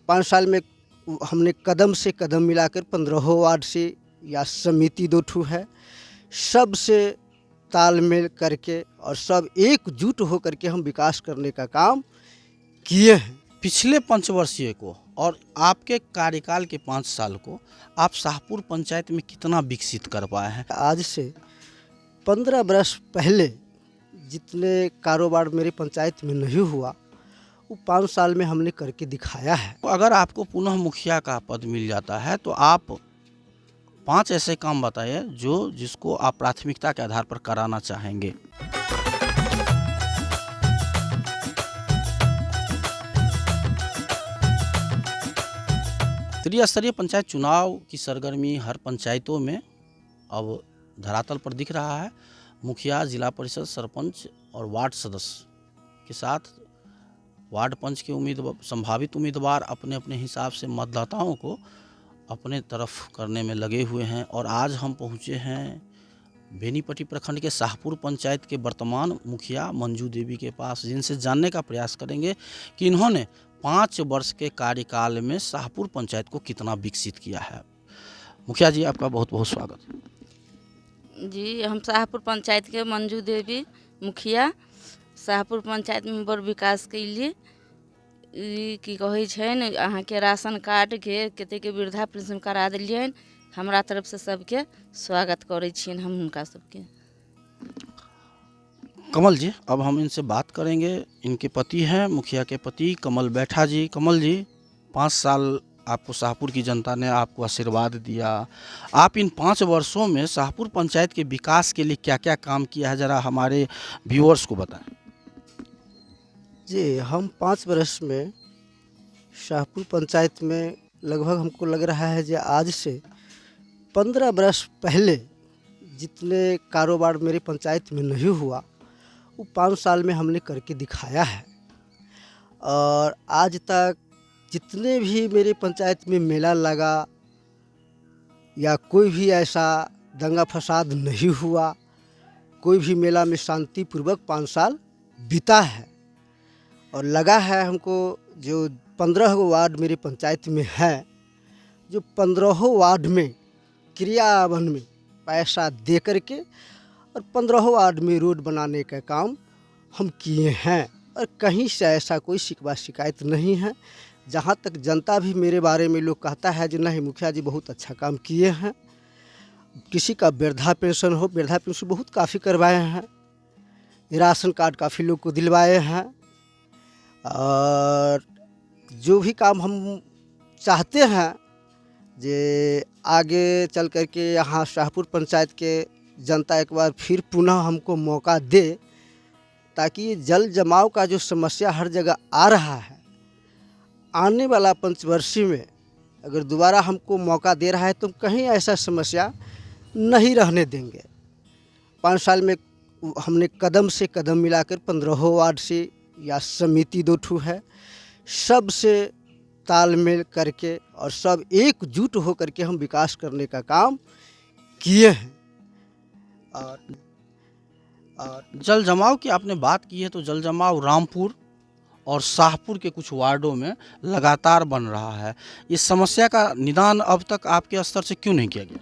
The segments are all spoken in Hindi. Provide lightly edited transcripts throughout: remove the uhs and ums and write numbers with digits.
5 साल में हमने कदम से कदम मिलाकर 15 वार्ड से या समिति 2 ठू है, सबसे तालमेल करके और सब एकजुट होकर के हम विकास करने का काम किए हैं। पिछले पंचवर्षीय को और आपके कार्यकाल के 5 साल को आप शाहपुर पंचायत में कितना विकसित कर पाए हैं? आज से 15 वर्ष पहले जितने कारोबार मेरे पंचायत में नहीं हुआ, वो 5 साल में हमने करके दिखाया है। अगर आपको पुनः मुखिया का पद मिल जाता है तो आप 5 ऐसे काम बताइए जिसको आप प्राथमिकता के आधार पर कराना चाहेंगे। त्रिस्तरीय पंचायत चुनाव की सरगर्मी हर पंचायतों में अब धरातल पर दिख रहा है। मुखिया, जिला परिषद, सरपंच और वार्ड सदस्य के साथ वार्ड पंच के संभावित उम्मीदवार अपने अपने हिसाब से मतदाताओं को अपने तरफ करने में लगे हुए हैं। और आज हम पहुंचे हैं बेनीपट्टी प्रखंड के शाहपुर पंचायत के वर्तमान मुखिया मंजू देवी के पास, जिनसे जानने का प्रयास करेंगे कि इन्होंने 5 वर्ष के कार्यकाल में शाहपुर पंचायत को कितना विकसित किया है। मुखिया जी, आपका बहुत बहुत स्वागत। जी, हम शाहपुर पंचायत के मंजू देवी मुखिया शाहपुर पंचायत में बड़ विकास कैलिए। की कहै छै ने, अहाँ के राशन कार्ड के कते के वृद्धा पेंशन करा दिलियन। हमरा तरफ से सबके स्वागत करै छियन हम उनका सबके। कमल जी, अब हम इनसे बात करेंगे। इनके पति हैं मुखिया के पति कमल बैठा जी। कमल जी, 5 साल आपको शाहपुर की जनता ने आपको आशीर्वाद दिया। आप इन 5 वर्षों में शाहपुर पंचायत के विकास के लिए क्या क्या काम किया है, ज़रा हमारे व्यूअर्स को बताएं। जी, हम 5 वर्ष में शाहपुर पंचायत में लगभग हमको लग रहा है कि आज से 15 वर्ष पहले जितने कारोबार मेरे पंचायत में नहीं हुआ, वो 5 साल में हमने करके दिखाया है। और आज तक जितने भी मेरे पंचायत में मेला लगा या कोई भी ऐसा दंगा फसाद नहीं हुआ, कोई भी मेला में शांतिपूर्वक 5 साल बीता है। और लगा है हमको जो 15 वार्ड मेरे पंचायत में है, जो 15 वार्ड में क्रियावन में पैसा दे करके और 15 वार्ड में रोड बनाने का काम हम किए हैं। और कहीं से ऐसा कोई शिकवा शिकायत नहीं है। जहाँ तक जनता भी मेरे बारे में लोग कहता है कि नहीं मुखिया जी बहुत अच्छा काम किए हैं। किसी का वृद्धा पेंशन हो, वृद्धा पेंशन बहुत काफ़ी करवाए हैं, राशन कार्ड काफ़ी लोग को दिलवाए हैं। और जो भी काम हम चाहते हैं जे आगे चल कर के यहाँ शाहपुर पंचायत के जनता एक बार फिर पुनः हमको मौका दे, ताकि जल जमाव का जो समस्या हर जगह आ रहा है, आने वाला पंचवर्षीय में अगर दोबारा हमको मौका दे रहा है तो कहीं ऐसा समस्या नहीं रहने देंगे। 5 साल में हमने कदम से कदम मिलाकर 15 वार्ड से या समिति 2 ठू है, सबसे तालमेल करके और सब एकजुट होकर के हम विकास करने का काम किए हैं। और जल जमाव की आपने बात की है, तो जल जमाव रामपुर और शाहपुर के कुछ वार्डों में लगातार बन रहा है। इस समस्या का निदान अब तक आपके स्तर से क्यों नहीं किया गया?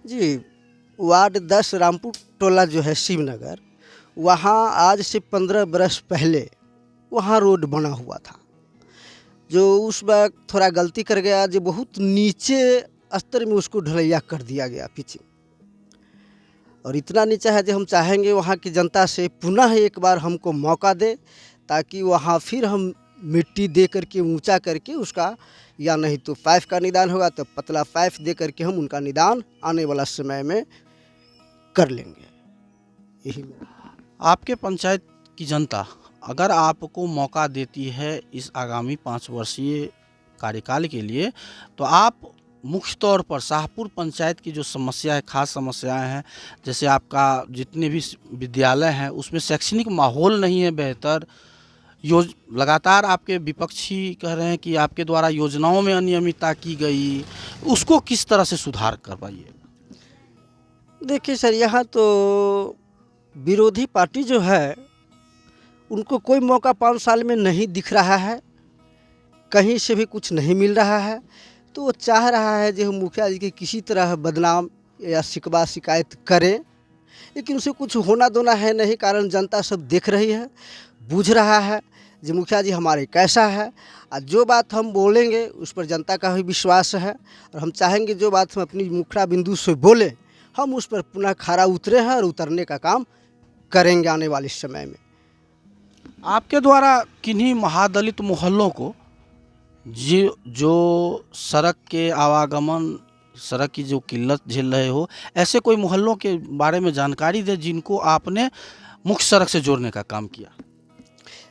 जी, वार्ड 10 रामपुर टोला जो है शिवनगर, वहाँ आज से 15 वर्ष पहले वहाँ रोड बना हुआ था। जो उस वक्त थोड़ा गलती कर गया, जो बहुत नीचे स्तर में उसको ढलैया कर दिया गया पीछे। और इतना नीचा है जो हम चाहेंगे वहाँ की जनता से पुनः एक बार हमको मौका दे, ताकि वहाँ फिर हम मिट्टी दे करके ऊंचा करके उसका, या नहीं तो पाइप का निदान होगा तो पतला पाइप दे करके हम उनका निदान आने वाला समय में कर लेंगे। यही आपके पंचायत की जनता अगर आपको मौका देती है इस आगामी 5 वर्षीय कार्यकाल के लिए, तो आप मुख्य तौर पर शाहपुर पंचायत की जो समस्या है, खास समस्याएं हैं, जैसे आपका जितने भी विद्यालय हैं उसमें शैक्षणिक माहौल नहीं है बेहतर, लगातार आपके विपक्षी कह रहे हैं कि आपके द्वारा योजनाओं में अनियमितता की गई, उसको किस तरह से सुधार करवाइए? देखिए सर, यहाँ तो विरोधी पार्टी जो है उनको कोई मौका 5 साल में नहीं दिख रहा है। कहीं से भी कुछ नहीं मिल रहा है, तो वो चाह रहा है जो मुखिया जी की किसी तरह बदनाम या शिकवा शिकायत करें, लेकिन उसे कुछ होना दोना है नहीं। कारण जनता सब देख रही है, बूझ रहा है जो मुखिया जी हमारे कैसा है, और जो बात हम बोलेंगे उस पर जनता का भी विश्वास है। और हम चाहेंगे जो बात हम अपनी मुखड़ा बिंदु से बोले, हम उस पर पुनः खरा उतरे हैं और उतरने का काम करेंगे आने वाले समय में। आपके द्वारा किन्हीं महादलित मोहल्लों को जो सड़क के आवागमन, सड़क की जो किल्लत झेल रहे हो, ऐसे कोई मोहल्लों के बारे में जानकारी दे जिनको आपने मुख्य सड़क से जोड़ने का काम किया?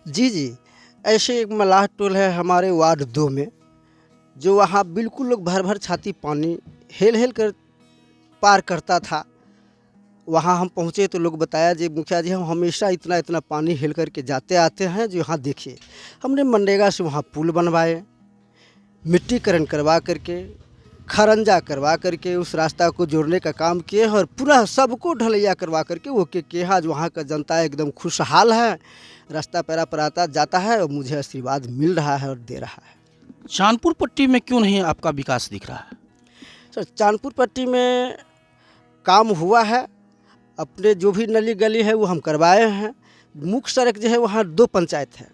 जी, ऐसे एक मलाह टोल है हमारे वार्ड 2 में, जो वहाँ बिल्कुल लोग भर भर छाती पानी हेल हेल कर पार करता था। वहाँ हम पहुँचे तो लोग बताया जी मुखिया जी हम हमेशा इतना इतना पानी हेल करके जाते आते हैं, जो यहाँ देखिए। हमने मनरेगा से वहाँ पुल बनवाए, मिट्टीकरण करवा करके, खरंजा करवा करके उस रास्ता को जोड़ने का काम किए, और पुनः सबको ढलैया करवा करके वो के आज वहाँ का जनता एकदम खुशहाल है, रास्ता पैरा पर आता जाता है और मुझे आशीर्वाद मिल रहा है और दे रहा है। चांदपुर पट्टी में क्यों नहीं आपका विकास दिख रहा है? सर, चांदपुर पट्टी में काम हुआ है, अपने जो भी नली गली है वो हम करवाए हैं। मुख्य सड़क जो है वहाँ 2 पंचायत है,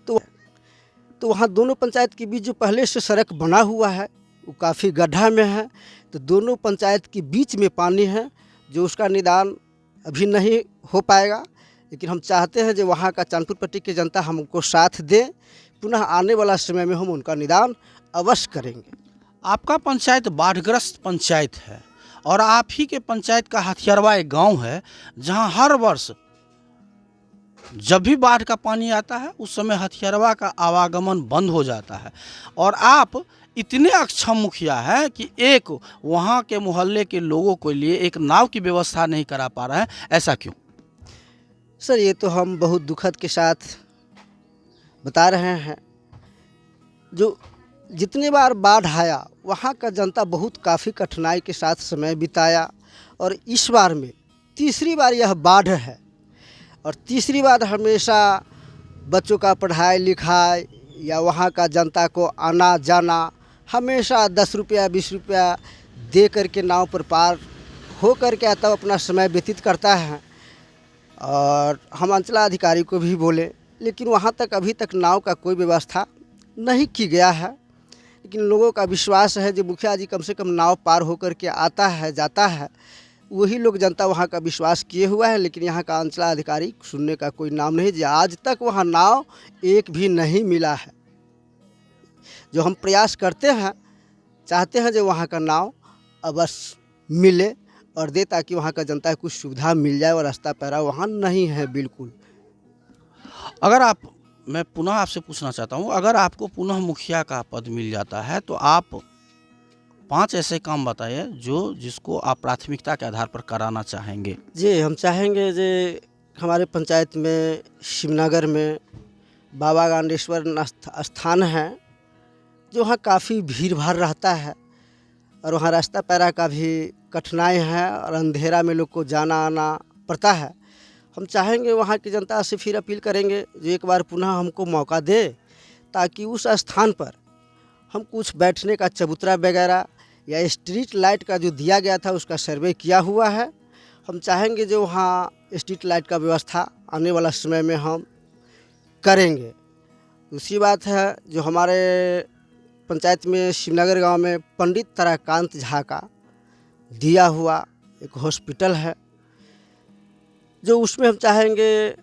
तो वहाँ दोनों पंचायत के बीच जो पहले से सड़क बना हुआ है वो काफ़ी गड्ढा में है, तो दोनों पंचायत के बीच में पानी है, जो उसका निदान अभी नहीं हो पाएगा। लेकिन हम चाहते हैं जो वहाँ का चांदपुर पट्टी की जनता हमको साथ दे, पुनः आने वाला समय में हम उनका निदान अवश्य करेंगे। आपका पंचायत बाढ़ग्रस्त पंचायत है और आप ही के पंचायत का हथियारवा एक गांव है जहां हर वर्ष जब भी बाढ़ का पानी आता है उस समय हथियारवा का आवागमन बंद हो जाता है, और आप इतने अक्षम मुखिया हैं कि एक वहां के मोहल्ले के लोगों के लिए एक नाव की व्यवस्था नहीं करा पा रहे हैं। ऐसा क्यों? सर, ये तो हम बहुत दुखद के साथ बता रहे हैं। जो जितनी बार बाढ़ आया वहाँ का जनता बहुत काफ़ी कठिनाई के साथ समय बिताया, और इस बार में तीसरी बार यह बाढ़ है, और तीसरी बार हमेशा बच्चों का पढ़ाई लिखाई या वहाँ का जनता को आना जाना हमेशा 10 रुपया 20 रुपया दे करके नाव पर पार हो करके तब अपना समय व्यतीत करता है। और हम अंचलाधिकारी को भी बोले, लेकिन वहाँ तक अभी तक नाव का कोई व्यवस्था नहीं की गया है। लेकिन लोगों का विश्वास है जो मुखिया जी कम से कम नाव पार होकर के आता है जाता है, वही लोग जनता वहाँ का विश्वास किए हुआ है। लेकिन यहाँ का अंचलाधिकारी सुनने का कोई नाम नहीं, जो आज तक वहाँ नाव एक भी नहीं मिला है। जो हम प्रयास करते हैं, चाहते हैं जो वहाँ का नाव अवश्य मिले और दे, ताकि वहाँ का जनता को कुछ सुविधा मिल जाए, और रास्ता पैरा वहाँ नहीं है बिल्कुल। मैं पुनः आपसे पूछना चाहता हूँ, अगर आपको पुनः मुखिया का पद मिल जाता है तो आप 5 ऐसे काम बताइए जिसको आप प्राथमिकता के आधार पर कराना चाहेंगे। जी, हम चाहेंगे जे हमारे पंचायत में शिवनगर में बाबा गांडेश्वर स्थान है, जो वहाँ काफ़ी भीड़ भाड़ रहता है, और वहाँ रास्ता पैरा का भी कठिनाई है, और अंधेरा में लोग को जाना आना पड़ता है। हम चाहेंगे वहाँ की जनता से फिर अपील करेंगे जो एक बार पुनः हमको मौका दे, ताकि उस स्थान पर हम कुछ बैठने का चबूतरा वगैरह या स्ट्रीट लाइट का जो दिया गया था उसका सर्वे किया हुआ है। हम चाहेंगे जो वहाँ स्ट्रीट लाइट का व्यवस्था आने वाला समय में हम करेंगे। दूसरी बात है, जो हमारे पंचायत में शिवनगर गांव में पंडित ताराकांत झा का दिया हुआ एक हॉस्पिटल है, जो उसमें हम चाहेंगे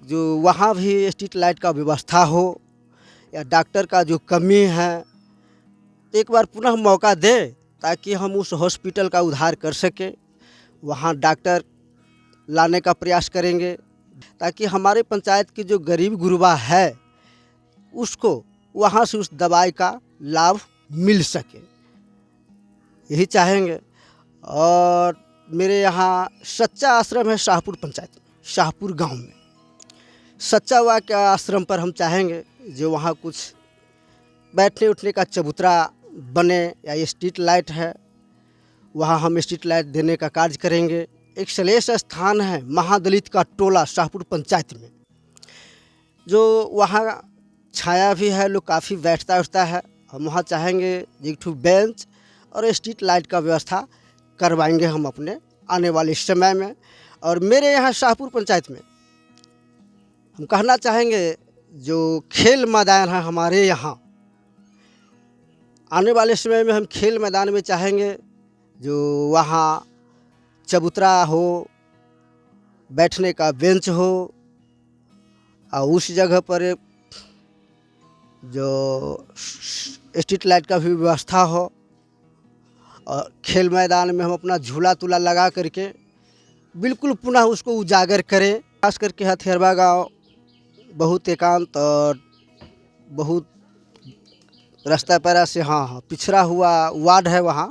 जो वहाँ भी स्ट्रीट लाइट का व्यवस्था हो, या डॉक्टर का जो कमी है एक बार पुनः मौका दे, ताकि हम उस हॉस्पिटल का उद्धार कर सकें। वहाँ डॉक्टर लाने का प्रयास करेंगे, ताकि हमारे पंचायत की जो गरीब गुरबा है उसको वहाँ से उस दवाई का लाभ मिल सके, यही चाहेंगे। और मेरे यहाँ सच्चा आश्रम है शाहपुर पंचायत में, शाहपुर गांव में सच्चा हुआ के आश्रम पर हम चाहेंगे जो वहाँ कुछ बैठने उठने का चबूतरा बने, या स्ट्रीट लाइट है वहाँ हम स्ट्रीट लाइट देने का कार्य करेंगे। एक श्लेष स्थान है महादलित का टोला शाहपुर पंचायत में, जो वहाँ छाया भी है, लोग काफ़ी बैठता उठता है। हम वहाँ चाहेंगे एक ठो बेंच और स्ट्रीट लाइट का व्यवस्था करवाएंगे हम अपने आने वाले समय में। और मेरे यहाँ शाहपुर पंचायत में हम कहना चाहेंगे जो खेल मैदान है हमारे यहाँ, आने वाले समय में हम खेल मैदान में चाहेंगे जो वहाँ चबूतरा हो, बैठने का बेंच हो, और उस जगह पर जो स्ट्रीट लाइट का भी व्यवस्था हो। और खेल मैदान में हम अपना झूला तूला लगा करके बिल्कुल पुनः उसको उजागर करें। खास करके हथियारबा गाँव बहुत एकांत और बहुत रास्ता पैरा से हाँ पिछड़ा हुआ वार्ड है। वहाँ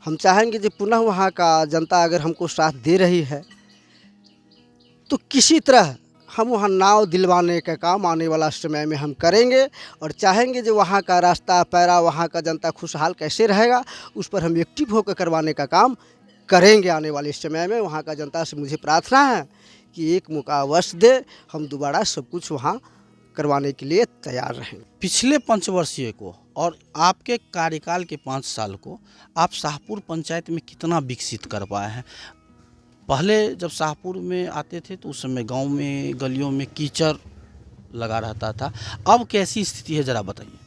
हम चाहेंगे कि पुनः वहाँ का जनता अगर हमको साथ दे रही है तो किसी तरह हम वहाँ नाव दिलवाने का काम आने वाला समय में हम करेंगे। और चाहेंगे जो वहाँ का रास्ता पैरा, वहाँ का जनता खुशहाल कैसे रहेगा, उस पर हम एक्टिव होकर करवाने का काम करेंगे आने वाले समय में। वहाँ का जनता से मुझे प्रार्थना है कि एक मौका अवश्य दे, हम दोबारा सब कुछ वहाँ करवाने के लिए तैयार रहें। पिछले पंचवर्षीय को और आपके कार्यकाल के 5 साल को आप शाहपुर पंचायत में कितना विकसित कर पाए हैं? पहले जब शाहपुर में आते थे तो उस समय गांव में गलियों में कीचड़ लगा रहता था, अब कैसी स्थिति है ज़रा बताइए।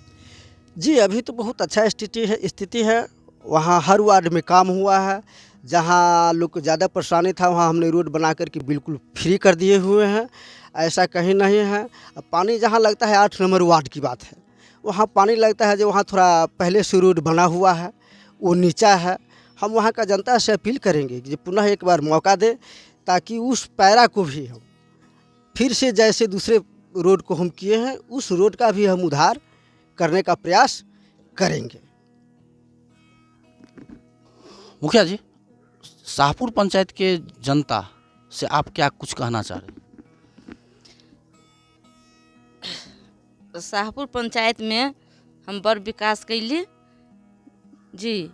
जी अभी तो बहुत अच्छा स्थिति है। वहाँ हर वार्ड में काम हुआ है। जहाँ लोग को ज़्यादा परेशानी था वहाँ हमने रोड बना कर के बिल्कुल फ्री कर दिए हुए हैं, ऐसा कहीं नहीं है। अब पानी जहाँ लगता है 8 नंबर वार्ड की बात है, वहाँ पानी लगता है जो वहाँ थोड़ा पहले से रोड बना हुआ है वो नीचा है। हम वहाँ का जनता से अपील करेंगे कि पुनः एक बार मौका दे ताकि उस पैरा को भी हम फिर से जैसे दूसरे रोड को हम किए हैं उस रोड का भी हम उद्धार करने का प्रयास करेंगे। मुखिया जी, शाहपुर पंचायत के जनता से आप क्या कुछ कहना चाह रहे हैं? शाहपुर पंचायत में हम बड़ विकास कैली जी।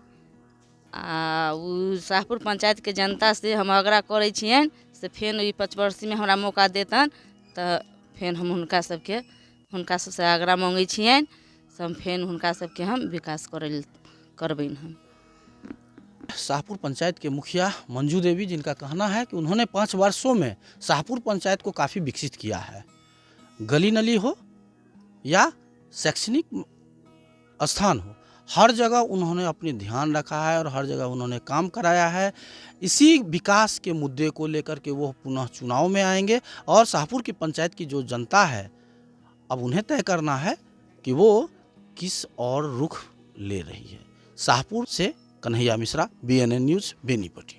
उ शाहपुर पंचायत के जनता से हम आग्रह करे छियन से फेन ई 5 वर्ष में हमरा मौका देतन तो फेन हम हुनका सबसे आग्रह मांगे छियन से हम फेन हुनका सबके हम विकास करबैन। हम शाहपुर पंचायत के मुखिया मंजू देवी, जिनका कहना है कि उन्होंने 5 वर्षों में शाहपुर पंचायत को काफ़ी विकसित किया है। गली नली हो या शैक्षणिक स्थान हो, हर जगह उन्होंने अपने ध्यान रखा है और हर जगह उन्होंने काम कराया है। इसी विकास के मुद्दे को लेकर के वो पुनः चुनाव में आएंगे और शाहपुर की पंचायत की जो जनता है अब उन्हें तय करना है कि वो किस और रुख ले रही है। शाहपुर से कन्हैया मिश्रा, BNN न्यूज़, बेनीपट्टी।